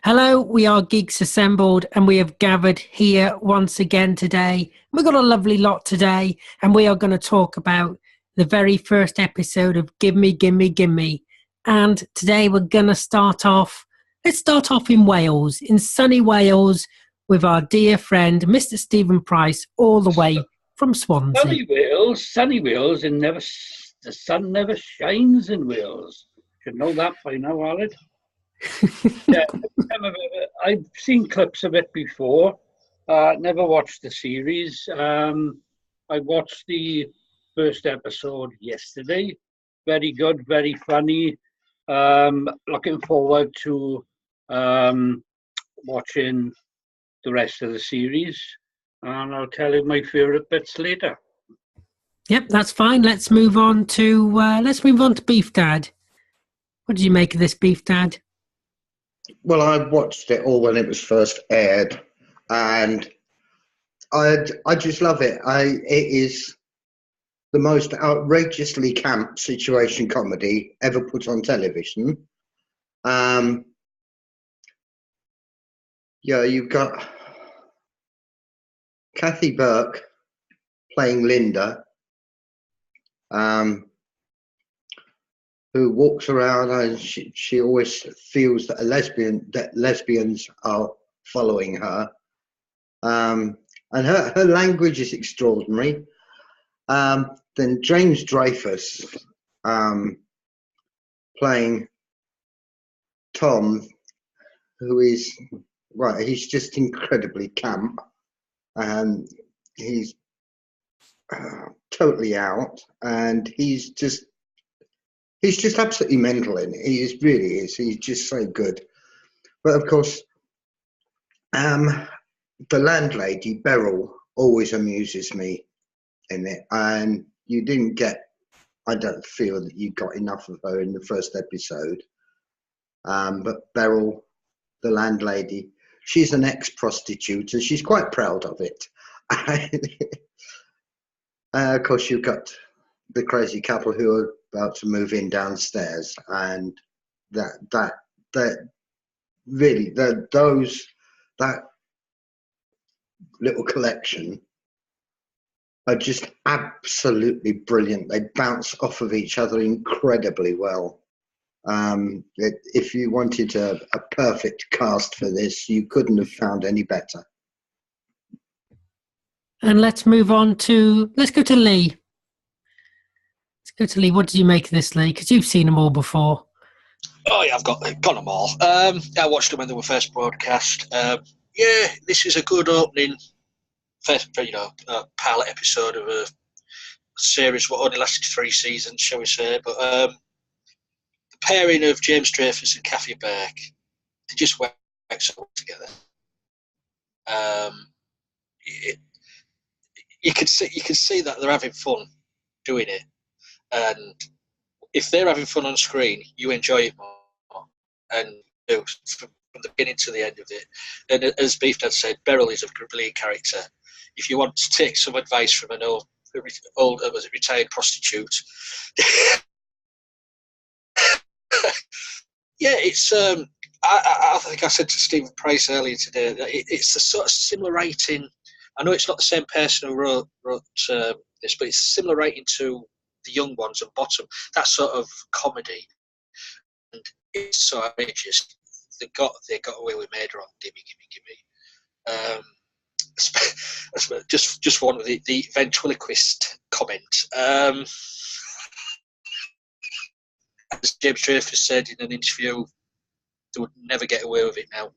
Hello, we are Geeks Assembled and we have gathered here once again today. We've got a lovely lot today and we are going to talk about the very first episode of Gimme Gimme Gimme. And today we're going to let's start off in Wales, in sunny Wales, with our dear friend, Mr. Stephen Price, all the way from Swansea. Sunny Wales, and the sun never shines in Wales. Should know that by now, Aled. Yeah, I've seen clips of it before. Never watched the series. I watched the first episode yesterday. Very good, very funny. Looking forward to watching the rest of the series, and I'll tell you my favourite bits later. Yep, that's fine. Let's move on to Beef Dad. What did you make of this, Beef Dad? Well, I watched it all when it was first aired, and I just love it. It is the most outrageously camp situation comedy ever put on television. You've got Kathy Burke playing Linda, who walks around and she always feels that lesbians are following her. And her language is extraordinary. Then James Dreyfus playing Tom, who is, he's just incredibly camp. And he's totally out, and he's just absolutely mental in it. He really is. He's just so good. But of course, the landlady, Beryl, always amuses me in it. And I don't feel that you got enough of her in the first episode. But Beryl, the landlady, she's an ex-prostitute, and she's quite proud of it. Of course, you've got the crazy couple who are about to move in downstairs, and that little collection are just absolutely brilliant. They bounce off of each other incredibly well. If you wanted a perfect cast for this, you couldn't have found any better. And let's go to Lee. What did you make of this, Lee? Because you've seen them all before. Oh yeah, I've got them all. I watched them when they were first broadcast. This is a good opening, pilot episode of a series what only lasted 3 seasons, shall we say? But the pairing of James Dreyfus and Kathy Burke, they just work so well together. You can see that they're having fun doing it, and if they're having fun on screen, you enjoy it more. And from the beginning to the end of it, and as Beef Dad said, Beryl is a brilliant character. If you want to take some advice from an old retired prostitute, it's. I think I said to Stephen Price earlier today that it's a sort of similar writing. I know it's not the same person who wrote this, but it's similar writing to The Young Ones and Bottom. That sort of comedy, and it's so outrageous. They got away with murder on Gimme Gimme Gimme. Just one with the ventriloquist comment. As James Dreyfus said in an interview, they would never get away with it now.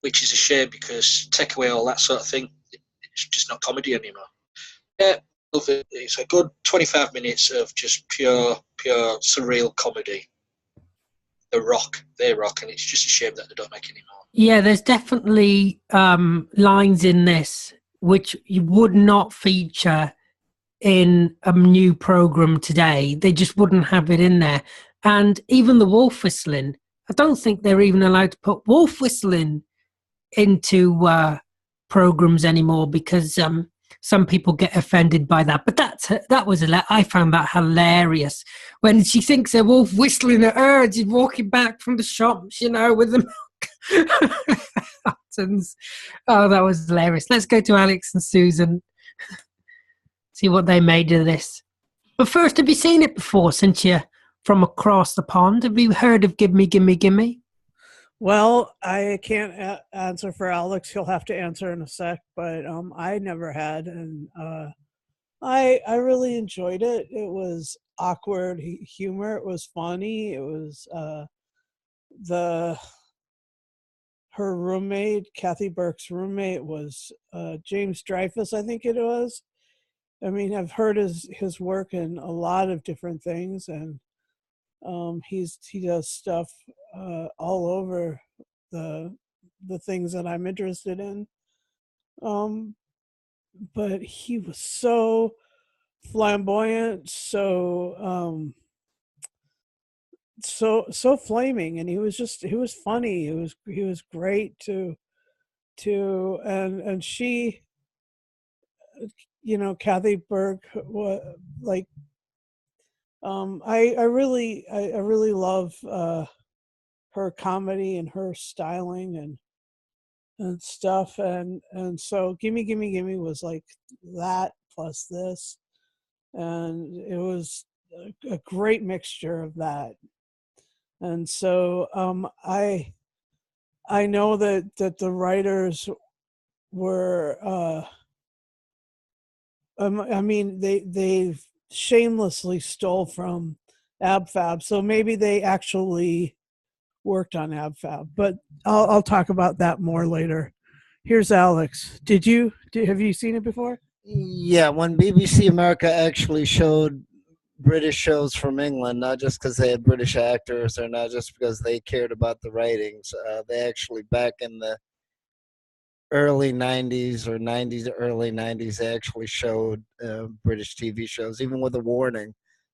Which is a shame, because take away all that sort of thing, it's just not comedy anymore. Yeah, it's a good 25 minutes of just pure surreal comedy. They rock, and it's just a shame that they don't make any more. Yeah, there's definitely lines in this which you would not feature in a new program today. They just wouldn't have it in there. And even the wolf whistling, I don't think they're even allowed to put wolf whistling into programs anymore, because some people get offended by that, but that was I found that hilarious when she thinks a wolf whistling at her and she's walking back from the shops, with the milk. Oh, that was hilarious. Let's go to Alex and Susan, see what they made of this. But first, have you seen it before since you're from across the pond? Have you heard of Gimme Gimme Gimme? Well, I can't answer for Alex. He'll have to answer in a sec. But I never had, and I really enjoyed it. It was awkward humor. It was funny. It was her roommate, Kathy Burke's roommate, was James Dreyfus, I think it was. I mean, I've heard his work in a lot of different things, and he does stuff all over the things that I'm interested in. But he was so flamboyant, so flaming, and he was funny. He was great to and she, Kathy Burke, like, I really love her comedy and her styling and stuff, and so Gimme Gimme Gimme was like that plus this, and it was a great mixture of that. And so I know that the writers were I mean, they shamelessly stole from AbFab, so maybe they actually worked on AbFab, but I'll talk about that more later. Here's Alex. Have you seen it before? Yeah, when BBC America actually showed British shows from England, not just because they had British actors or not just because they cared about the ratings, they actually, back in the early 90s or 90s, early 90s, they actually showed British TV shows, even with a warning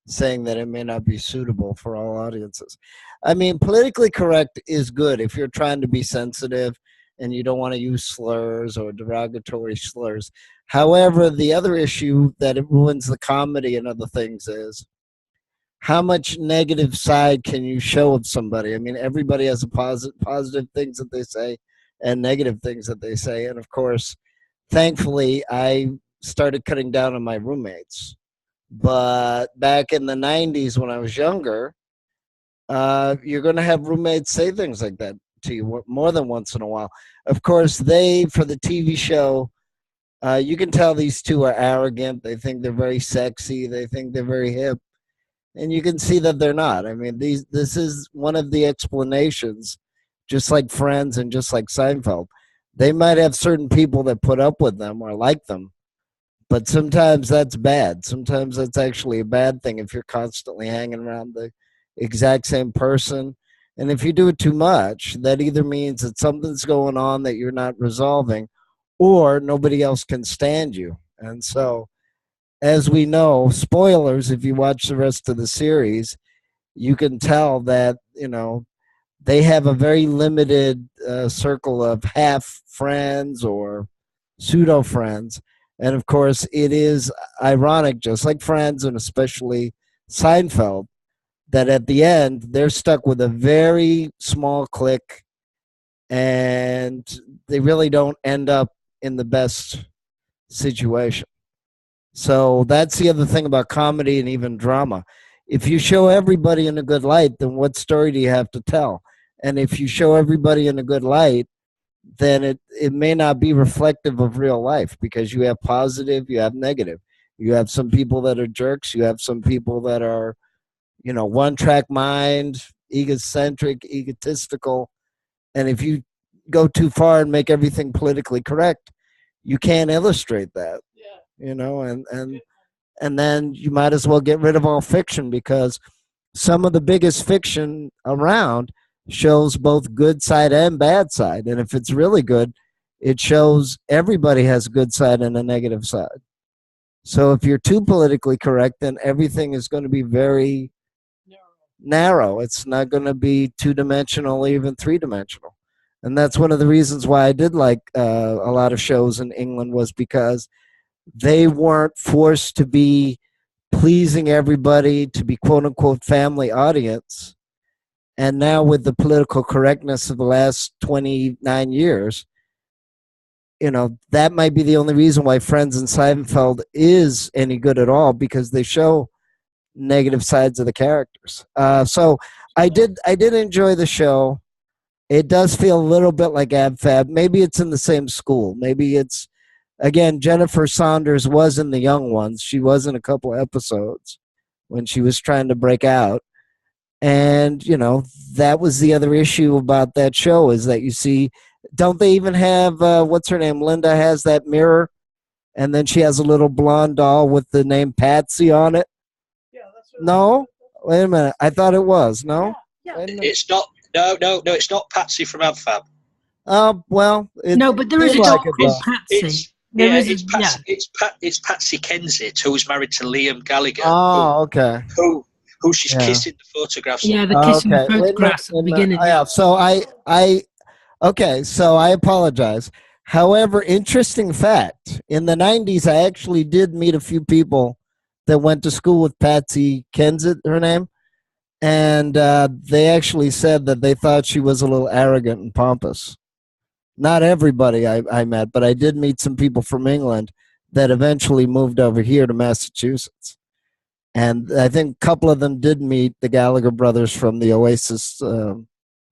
saying that it may not be suitable for all audiences. I mean, politically correct is good if you're trying to be sensitive and you don't want to use slurs or derogatory slurs. However, the other issue that it ruins the comedy and other things is how much negative side can you show of somebody? I mean, everybody has a positive things that they say and negative things that they say. And of course, thankfully, I started cutting down on my roommates. But back in the 90s when I was younger, you're going to have roommates say things like that to you more than once in a while. Of course, for the TV show, you can tell these two are arrogant. They think they're very sexy. They think they're very hip. And you can see that they're not. I mean, this is one of the explanations, just like Friends and just like Seinfeld. They might have certain people that put up with them or like them, but sometimes that's bad. Sometimes that's actually a bad thing if you're constantly hanging around the exact same person. And if you do it too much, that either means that something's going on that you're not resolving, or nobody else can stand you. And so, as we know, spoilers, if you watch the rest of the series, you can tell that, they have a very limited circle of half friends or pseudo friends. And of course, it is ironic, just like Friends and especially Seinfeld, that at the end, they're stuck with a very small clique and they really don't end up in the best situation. So that's the other thing about comedy and even drama. If you show everybody in a good light, then what story do you have to tell? And if you show everybody in a good light, then it may not be reflective of real life, because you have positive, you have negative. You have some people that are jerks. You have some people that are, one-track mind, egocentric, egotistical. And if you go too far and make everything politically correct, you can't illustrate that. Yeah. And then you might as well get rid of all fiction, because some of the biggest fiction around shows both good side and bad side. And if it's really good, it shows everybody has a good side and a negative side. So if you're too politically correct, then everything is going to be very narrow. It's not going to be two-dimensional or even three-dimensional. And that's one of the reasons why I did like a lot of shows in England, was because they weren't forced to be pleasing everybody, to be quote unquote family audience. And now with the political correctness of the last 29 years, you know, that might be the only reason why Friends and Seinfeld is any good at all, because they show negative sides of the characters. So I did enjoy the show. It does feel a little bit like Ab Fab. Maybe it's in the same school. Maybe it's, again, Jennifer Saunders was in The Young Ones. She was in a couple episodes when she was trying to break out. And, you know, that was the other issue about that show, is that you see, don't they even have, what's her name? Linda has that mirror, and then she has a little blonde doll with the name Patsy on it. Yeah, that's what No? Wait a minute. I thought it was. No? Yeah. Wait a minute. It's not. No, it's not Patsy from AbFab. Well, it No, but there is a seemed doll like it, called though. Patsy. There is It's a- Patsy. It's Patsy Kensit, who's married to Liam Gallagher. Oh, okay. Who she's Yeah. kissing the photographs. Yeah, of. the kissing Okay. Wait a photographs at the minute. beginning. Yeah. So okay. So I apologize. However, interesting fact: in the '90s, I actually did meet a few people that went to school with Patsy Kensit, her name, and they actually said that they thought she was a little arrogant and pompous. Not everybody I met, but I did meet some people from England that eventually moved over here to Massachusetts. And I think a couple of them did meet the Gallagher brothers from the Oasis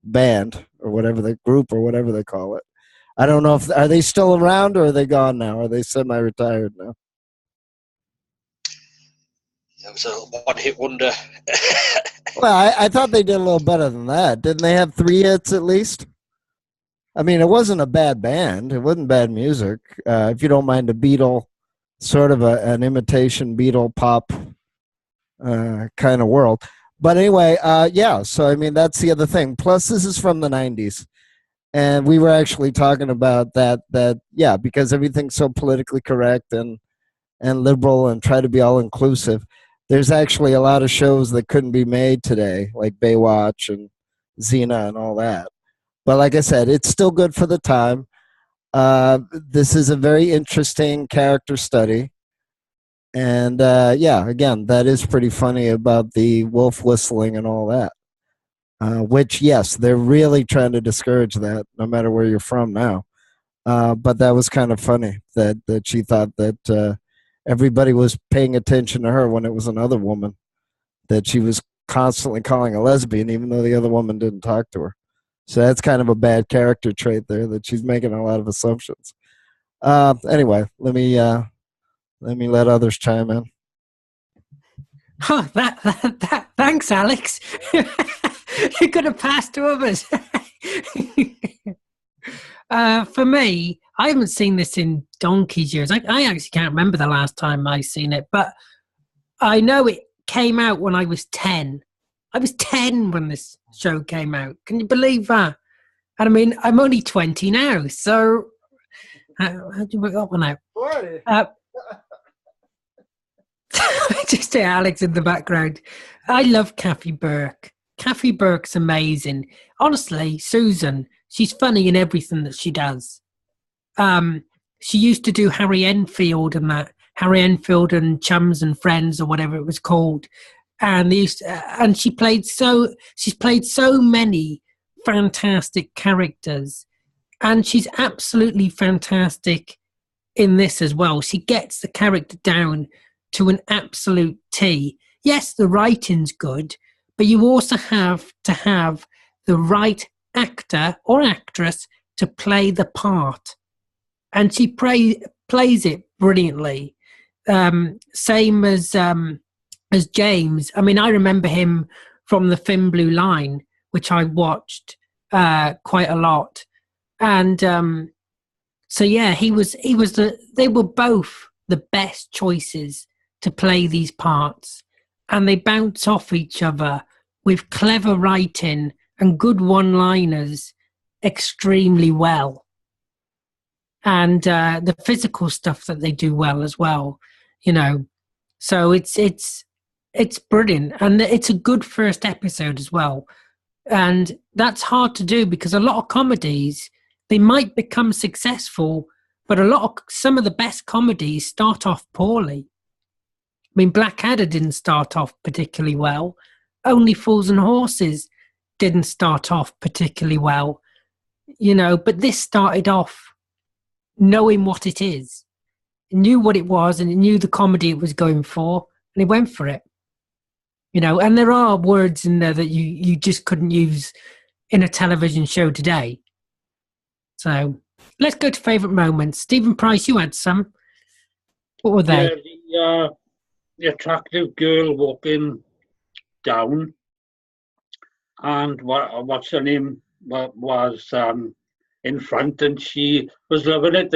band, or whatever the group, or whatever they call it. I don't know if, are they still around, or are they gone now? Are they semi-retired now? That was a one-hit wonder. Well, I thought they did a little better than that. Didn't they have 3 hits at least? I mean, it wasn't a bad band. It wasn't bad music. If you don't mind a Beatle, sort of an imitation Beatle pop kind of world. But anyway, yeah, so I mean, that's the other thing. Plus, this is from the 90s. And we were actually talking about that, yeah, because everything's so politically correct and liberal and try to be all inclusive. There's actually a lot of shows that couldn't be made today, like Baywatch and Xena and all that. But like I said, it's still good for the time. This is a very interesting character study. And yeah, again, that is pretty funny about the wolf whistling and all that. Which, yes, they're really trying to discourage that no matter where you're from now. But that was kind of funny that she thought that everybody was paying attention to her when it was another woman that she was constantly calling a lesbian, even though the other woman didn't talk to her. So that's kind of a bad character trait there, that she's making a lot of assumptions. Anyway, let me let others chime in. Oh, that thanks, Alex. You could have passed to others. For me, I haven't seen this in donkey's years. I actually can't remember the last time I seen it, but I know it came out when I was 10. I was 10 when this show came out. Can you believe that? And I mean, I'm only 20 now, so how do you work that one out? 40. Just hear Alex in the background. I love Kathy Burke. Kathy Burke's amazing. Honestly, Susan, she's funny in everything that she does. She used to do Harry Enfield and that. Harry Enfield and Chums and Friends, or whatever it was called. And she's played so many fantastic characters. And she's absolutely fantastic in this as well. She gets the character down to an absolute T. Yes, the writing's good, but you also have to have the right actor or actress to play the part. And she plays it brilliantly. Same as James. I mean, I remember him from the Thin Blue Line, which I watched quite a lot. And so yeah, they were both the best choices to play these parts, and they bounce off each other with clever writing and good one-liners extremely well. And the physical stuff that they do well as well, you know. So it's brilliant, and it's a good first episode as well. And that's hard to do, because a lot of comedies, they might become successful, But some of the best comedies start off poorly. I mean, Blackadder didn't start off particularly well. Only Fools and Horses didn't start off particularly well. But this started off knowing what it is. It knew what it was, and it knew the comedy it was going for, and it went for it. And there are words in there that you just couldn't use in a television show today. So let's go to favourite moments. Stephen Price, you had some. What were they? Yeah, the attractive girl walking down, and what's her name was in front, and she was loving it.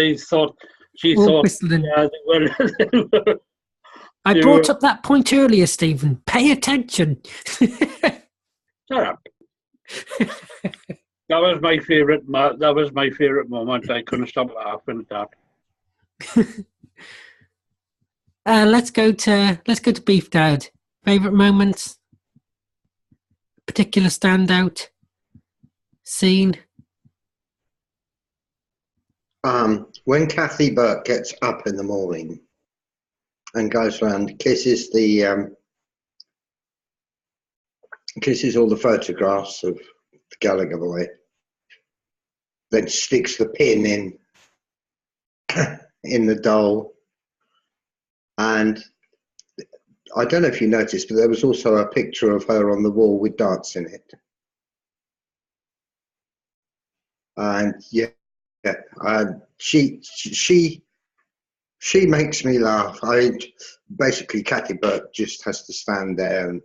She thought, whistling. Yeah, they were. I brought up that point earlier, Stephen. Pay attention. Shut up. That was my favourite. That was my favourite moment. I couldn't stop laughing at that. Let's go to Beef Dad. Favourite moments? Particular standout scene? When Kathy Burke gets up in the morning and goes around, kisses all the photographs of the Gallagher boy, then sticks the pin in the doll. And I don't know if you noticed, but there was also a picture of her on the wall with darts in it. And she makes me laugh. Basically, Kathy Burke just has to stand there and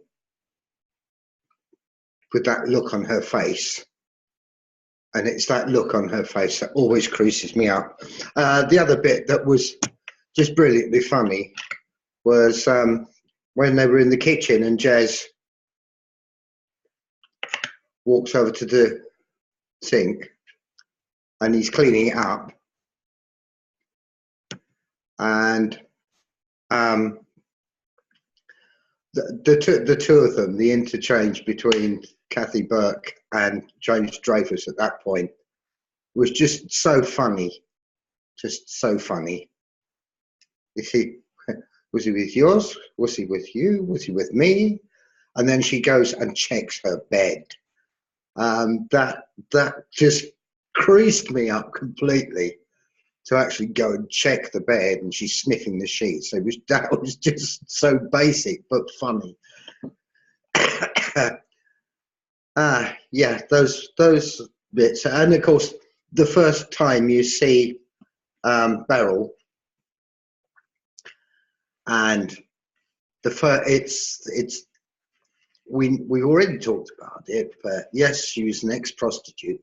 with that look on her face. And it's that look on her face that always creases me up. The other bit that was just brilliantly funny was when they were in the kitchen and Jez walks over to the sink and he's cleaning it up. And the two of them, the interchange between Kathy Burke and James Dreyfus at that point was just so funny. Just so funny. Was he with yours? Was he with you? Was he with me? And then she goes and checks her bed. That just creased me up completely to actually go and check the bed, and she's sniffing the sheets. That was just so basic but funny. Yeah, those bits, and of course the first time you see Beryl, and we already talked about it, but yes, she was an ex-prostitute.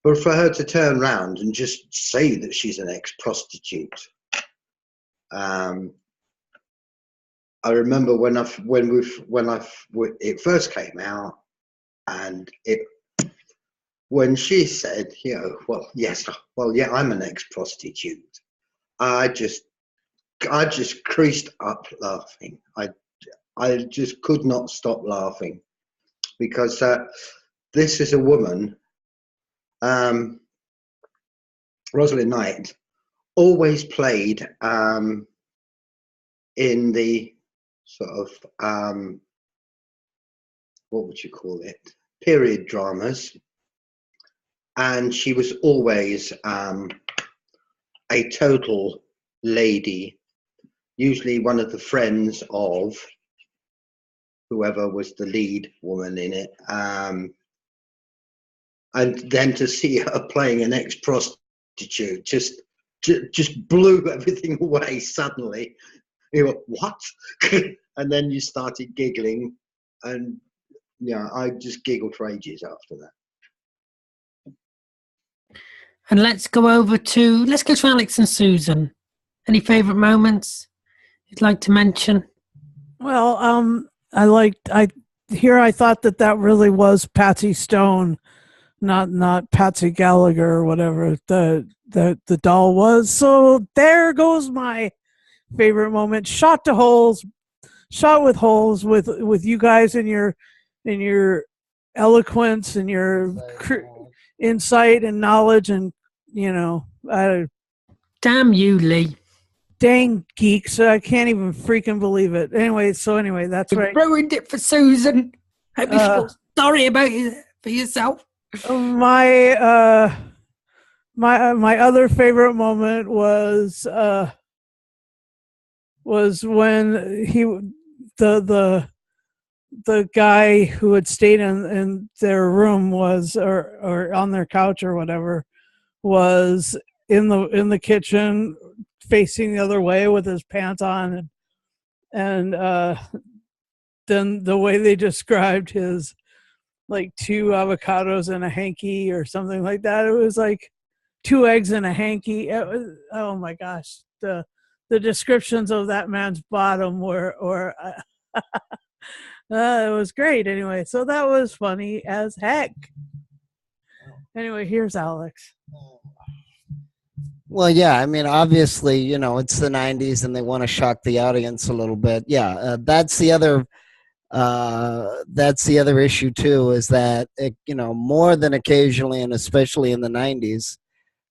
But for her to turn around and just say that she's an ex-prostitute, I remember when it first came out, and when she said, yeah, I'm an ex-prostitute. I just creased up laughing. I just could not stop laughing because this is a woman. Rosalind Knight always played in the sort of what would you call it, period dramas, and she was always a total lady, usually one of the friends of whoever was the lead woman in it. And then to see her playing an ex-prostitute just blew everything away suddenly. You went, what? And then you started giggling, and I just giggled for ages after that. And let's go to Alex and Susan. Any favourite moments you'd like to mention? Well, I thought that really was Patsy Stone, not Patsy Gallagher or whatever the doll was. So there goes my favorite moment. Shot with holes with you guys and your eloquence and your insight and knowledge, and Damn you, Lee. Dang geeks. I can't even freaking believe it. Anyway, that's You right. ruined it for Susan. Hope you feel sorry about it for yourself. My my other favorite moment was when the guy who had stayed in their room was or on their couch or whatever was in the kitchen facing the other way with his pants on, and then the way they described his like 2 avocados and a hanky or something like that, it was like 2 eggs and a hanky. It was, oh my gosh, the descriptions of that man's bottom were it was great. Anyway, so that was funny as heck. Anyway, here's Alex. Well, yeah, I mean, obviously, you know, it's the 90s and they want to shock the audience a little bit. Yeah, that's the other issue too, is that it, you know, more than occasionally, and especially in the 90s,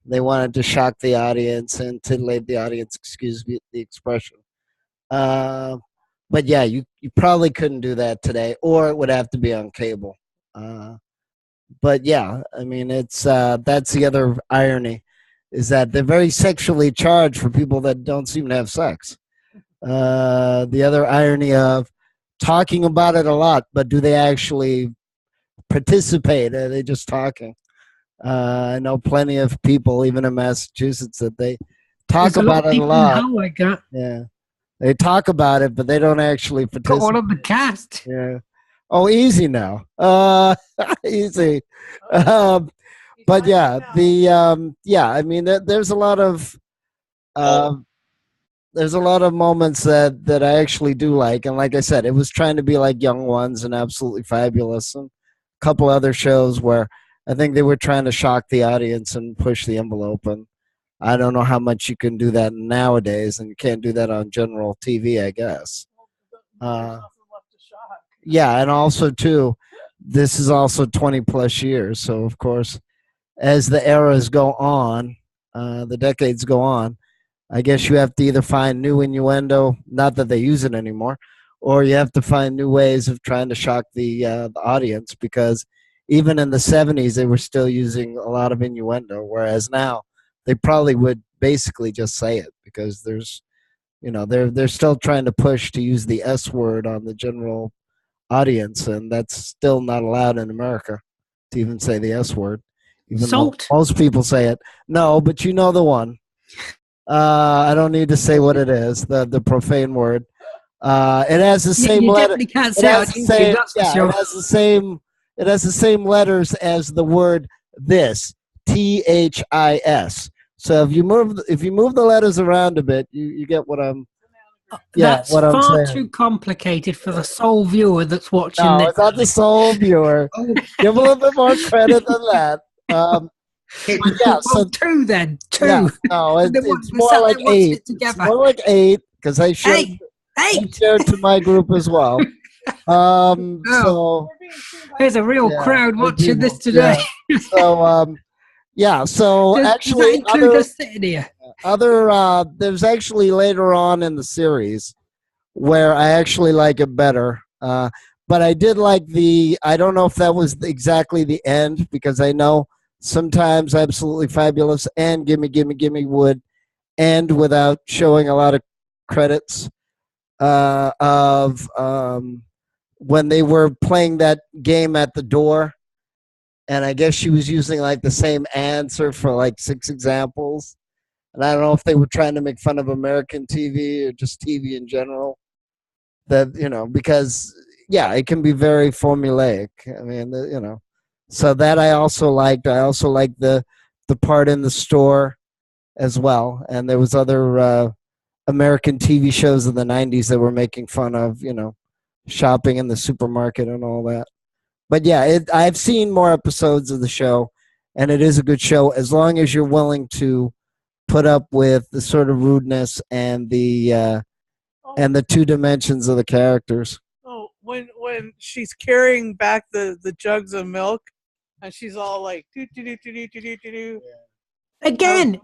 they wanted to shock the audience and titillate the audience, excuse me the expression. But yeah, you probably couldn't do that today, or it would have to be on cable. But yeah, I mean, it's that's the other irony, is that they're very sexually charged for people that don't seem to have sex. The other irony of talking about it a lot, but do they actually participate? Are they just talking? I know plenty of people, even in Massachusetts, that they talk about it a lot. Yeah, they talk about it, but they don't actually participate. Got one of the cast. Yeah. Oh, easy now. Easy. But yeah, yeah. I mean, there's a lot of moments that I actually do like, and like I said, it was trying to be like Young Ones and Absolutely Fabulous, and a couple other shows where I think they were trying to shock the audience and push the envelope. And I don't know how much you can do that nowadays, and you can't do that on general TV, I guess. Yeah, and also too, this is also 20 plus years, so of course, as the eras go on, the decades go on, I guess you have to either find new innuendo, not that they use it anymore, or you have to find new ways of trying to shock the audience, because even in the 70s, they were still using a lot of innuendo, whereas now they probably would basically just say it, because there's, you know, they're still trying to push to use the S word on the general audience, and that's still not allowed in America to even say the S word. Even Salt. though most people say it. No, but you know the one. I don't need to say what it is. The profane word. It has the same you letter. Definitely can't say it on YouTube, that's for sure. It has the same. It has the same letters as the word this. THIS. So if you move the letters around a bit, you get what I'm. Yeah, that's what I'm far saying. too complicated for the sole viewer that's watching No, this. it's not the sole viewer. Give a little bit more credit than that. Yeah, so 2 then. 2. Yeah, no, it's more like 8. It's more like 8 because I shared to my group as well. So there's a real crowd watching this today. Yeah. So yeah, so actually there's actually later on in the series where I actually like it better. But I did like I don't know if that was exactly the end, because I know sometimes Absolutely Fabulous and Gimme Gimme Gimme would end without showing a lot of credits of when they were playing that game at the door. And I guess she was using like the same answer for like 6 examples. And I don't know if they were trying to make fun of American TV or just TV in general. That, you know, because, yeah, it can be very formulaic. I mean, you know. So that I also liked. I also liked the part in the store as well. And there was other American TV shows in the 90s that were making fun of, you know, shopping in the supermarket and all that. But yeah, I've seen more episodes of the show, and it is a good show as long as you're willing to put up with the sort of rudeness and the 2 dimensions of the characters. Oh, when she's carrying back the jugs of milk, and she's all like do do do do do do do do. Again,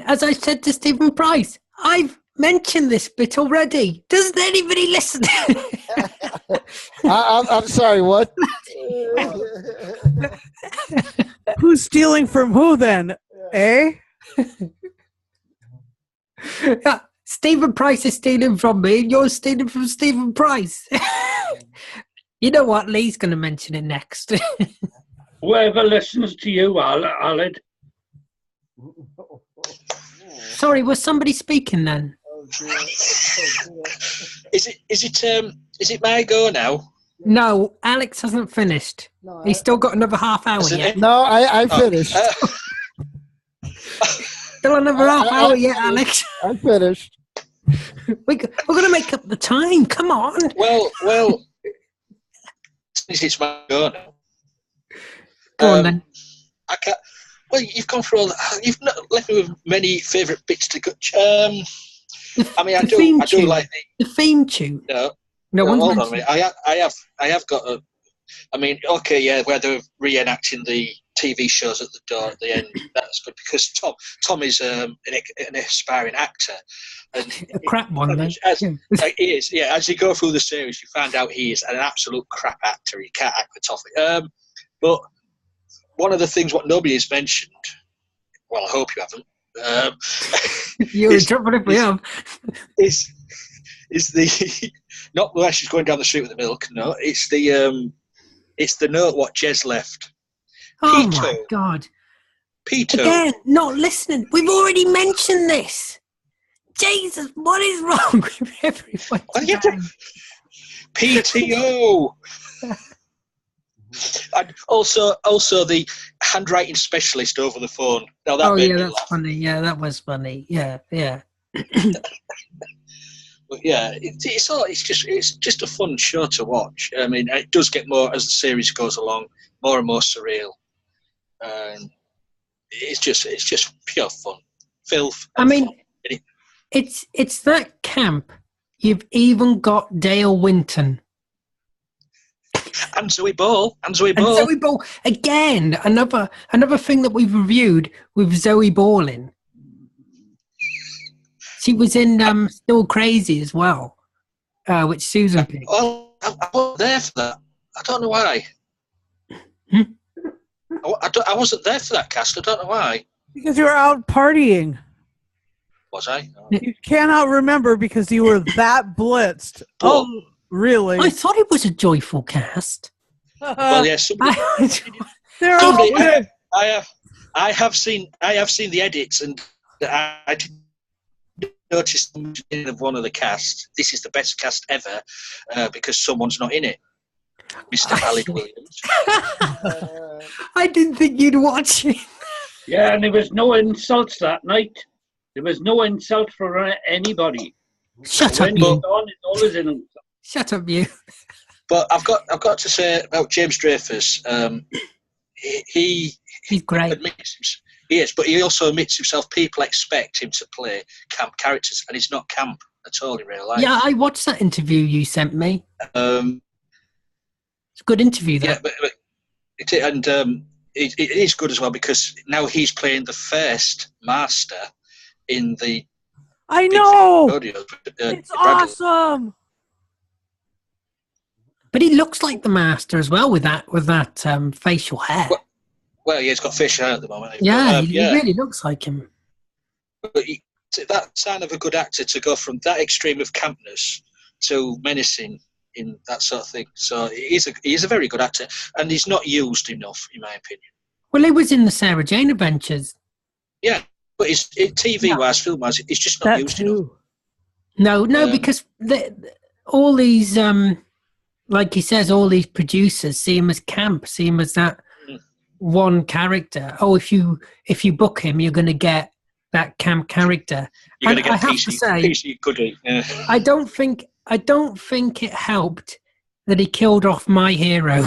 as I said to Stephen Price, I've mentioned this bit already. Doesn't anybody listen? I'm sorry, what? Who's stealing from who then? Eh? Stephen Price is stealing from me, and you're stealing from Stephen Price. You know what? Lee's going to mention it next. Whoever listens to you, Aled. Sorry, was somebody speaking then? Is it my go now? No, Alex hasn't finished. He's still got another half hour yet. No, I finished. Still another half hour yet, Alex. I finished. We're going to make up the time. Come on. Well, since it's my go now. Go on then. I can't. Well, you've gone through all that. You've not left me with many favourite bits to go. I mean, I do like the theme tune. No, hold on a minute. I have got a. I mean, okay, yeah, where they're reenacting the TV shows at the door at the end. That's good because Tom is an aspiring actor, and a crap one. He is. Yeah, as you go through the series, you find out he is an absolute crap actor. He can't act the toffee. But one of the things what nobody has mentioned. Well, I hope you haven't. You're in trouble if we have. Is the not where she's going down the street with the milk? No, it's the note what Jez left. Oh my God! Peter again, not listening. We've already mentioned this. Jesus, what is wrong with everyone? PTO. And also the handwriting specialist over the phone. Now that that's funny. Yeah, that was funny. Yeah. But yeah, it's just a fun show to watch. I mean, it does get more as the series goes along, more and more surreal, and it's just pure fun, filth. I mean, it's that camp. You've even got Dale Winton. And Zoe Ball. Again, another thing that we've reviewed with Zoe Ball in. She was in Still Crazy as well, which Susan picked. Oh, I wasn't there for that. I don't know why. I wasn't there for that cast. I don't know why. Because you were out partying. Was I? Oh. You cannot remember because you were that blitzed. Oh, really? I thought it was a joyful cast. Well, yes. I have seen the edits, and I didn't notice of one of the cast. This is the best cast ever because someone's not in it. Mr. Aled Williams. I didn't think you'd watch it. Yeah, and there was no insults that night. There was no insult for anybody. Shut up, you. It's always an insult. Shut up, you. But I've got to say about James Dreyfus. He's great. He is, but he also admits himself. People expect him to play camp characters, and he's not camp at all in real life. Yeah, I watched that interview you sent me. It's a good interview, though. Yeah, it is good as well because now he's playing the first master in the. I know. Audio, it's awesome. But he looks like the master as well with that facial hair. Well, yeah, he's got facial hair at the moment. Yeah, he really looks like him. But that sign of a good actor to go from that extreme of campness to menacing in that sort of thing. So he is a very good actor, and he's not used enough, in my opinion. Well, he was in the Sarah Jane Adventures. Yeah, but TV-wise, film-wise, he's just not used enough. No, because all these, like he says, all these producers see him as camp, see him as that one character. Oh, if you book him, you're going to get that camp character. You're going to get PC goodie. Yeah. I don't think it helped that he killed off my hero.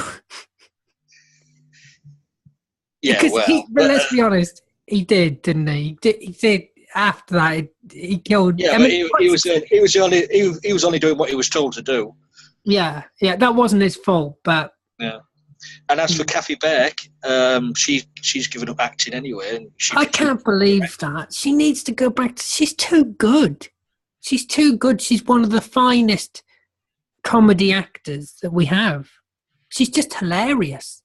Yeah, because let's be honest, he did, didn't he? He did. After that, he killed. Yeah, but he was only doing what he was told to do. Yeah, that wasn't his fault, but yeah. And as for Kathy Burke, she's given up acting anyway. And I can't believe that. She needs to go back. She's too good. She's too good. She's one of the finest comedy actors that we have. She's just hilarious.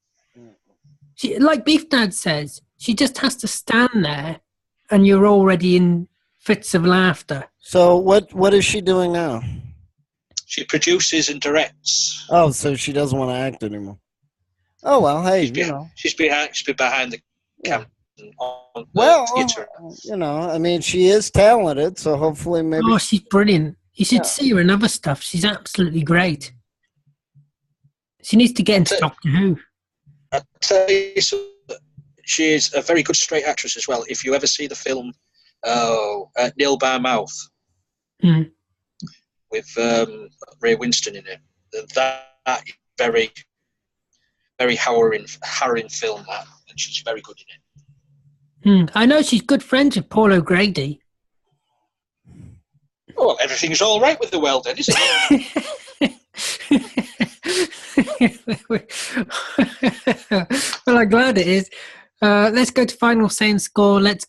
She, like Beef Dad says, she just has to stand there and you're already in fits of laughter. So what is she doing now? She produces and directs. Oh, so she doesn't want to act anymore. Oh, well, hey, she's been behind the camera. Well, I mean, she is talented, so hopefully maybe... Oh, she's brilliant. You should see her in other stuff. She's absolutely great. She needs to get into Doctor Who. I'll tell you something. She is a very good straight actress as well. If you ever see the film Nil By Mouth with Ray Winston in it, that is very, very harrowing film, that, and she's very good in it. I know she's good friends with Paul O'Grady. Oh, well, everything's all right with the world then, isn't it? Well, I'm glad it is. Let's go to final say and score. Let's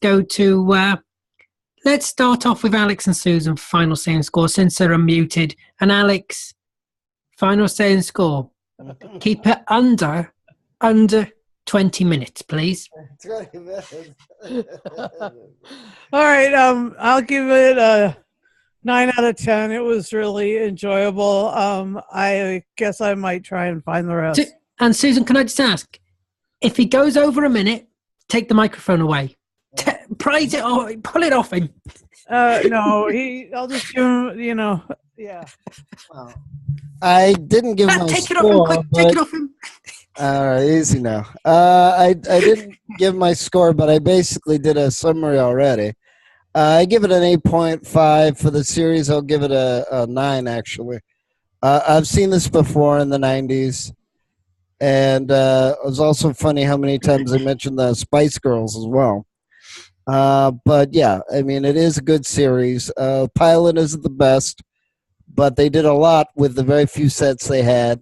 start off with Alex and Susan for final say and score since they're unmuted. And Alex, final say and score. Keep it under 20 minutes, please. 20 minutes. All right, I'll give it a 9 out of 10. It was really enjoyable. I guess I might try and find the rest. And Susan, can I just ask, if he goes over a minute, take the microphone away. Praise it or pull it off him. No, I'll just give him, yeah. Well, I didn't give my take score. It off him, quick. Take it off him. All right, easy now. I didn't give my score, but I basically did a summary already. I give it an 8.5 for the series. I'll give it a 9, actually. I've seen this before in the 90s, and it was also funny how many times I mentioned the Spice Girls as well. But yeah, I mean, it is a good series. Pilot isn't the best, but they did a lot with the very few sets they had.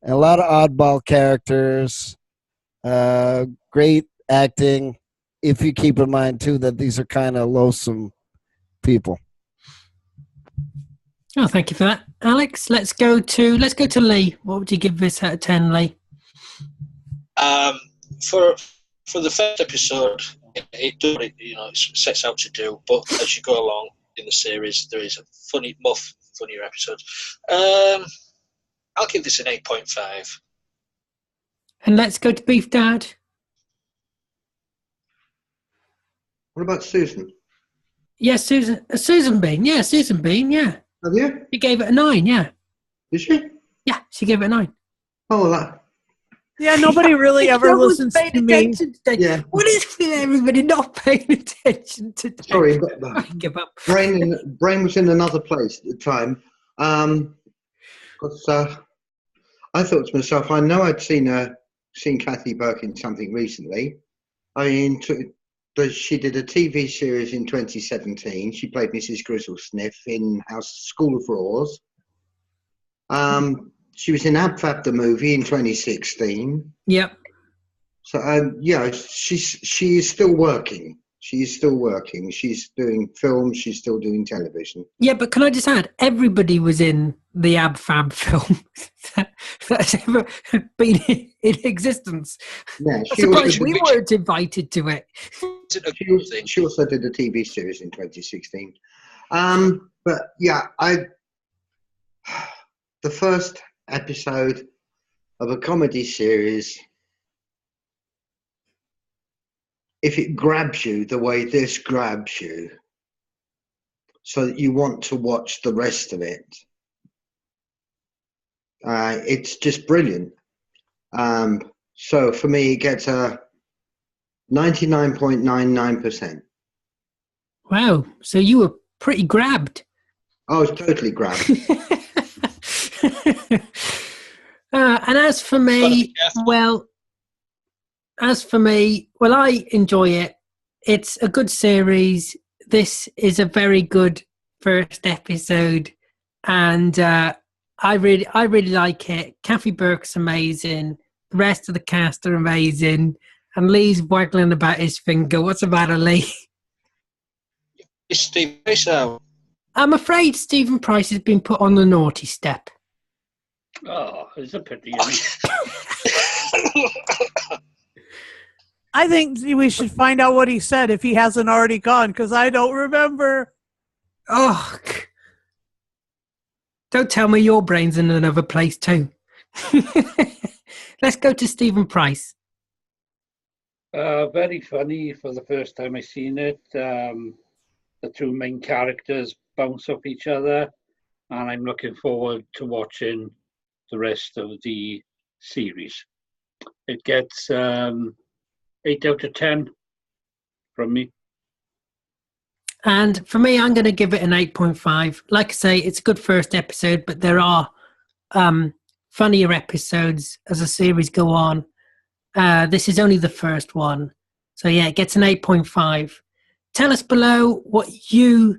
And a lot of oddball characters, great acting, if you keep in mind, too, that these are kind of loathsome people. Oh, thank you for that. Alex, let's go to Lee. What would you give this out of 10, Lee? For the first episode, it does what it sets out to do, but as you go along in the series, there is a funnier episodes. I'll give this an 8.5. And let's go to Beef Dad. What about Susan? Yeah, Susan Bean. Yeah, Susan Bean. Yeah. Have you? She gave it a 9. Yeah. Did she? Yeah, she gave it a 9. Oh, that. Yeah, nobody really ever listens to me. Today. Yeah. What is with everybody not paying attention today? Sorry, but I give up. brain was in another place at the time. Because I thought to myself, I know I'd seen Kathy Burke in something recently. I mean, she did a TV series in 2017. She played Mrs. Grizzlesniff in School of Roars. She was in Ab Fab the movie in 2016. Yep. So yeah, she is still working. She's still working. She's doing films. She's still doing television. Yeah, but can I just add, everybody was in the Ab Fab film that's ever been in existence. Yeah, I'm surprised we weren't invited to it. She also did a TV series in 2016. But yeah, the first episode of a comedy series, if it grabs you the way this grabs you, so that you want to watch the rest of it, it's just brilliant. So for me, it gets a 99.99%. Wow, so you were pretty grabbed. I was totally grabbed. And as for me, I enjoy it. It's a good series. This is a very good first episode, and I really like it. Kathy Burke's amazing. The rest of the cast are amazing. And Lee's waggling about his finger. What's the matter, Lee? It's Steve Price now. I'm afraid Stephen Price has been put on the naughty step. Oh, it's a pity. Isn't it? I think we should find out what he said if he hasn't already gone, because I don't remember. Oh, don't tell me your brain's in another place too. Let's go to Stephen Price. Very funny for the first time I seen it. The two main characters bounce off each other, and I'm looking forward to watching the rest of the series. It gets 8 out of 10 from me. And for me, I'm going to give it an 8.5. Like I say, it's a good first episode, but there are funnier episodes as the series go on. This is only the first one. So yeah, it gets an 8.5. Tell us below what you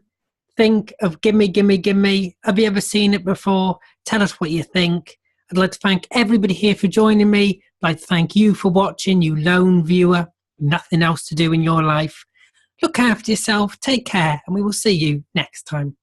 think of Gimme Gimme Gimme. Have you ever seen it before? Tell us what you think. I'd like to thank everybody here for joining me. I'd like to thank you for watching, you lone viewer. Nothing else to do in your life. Look after yourself, take care, and we will see you next time.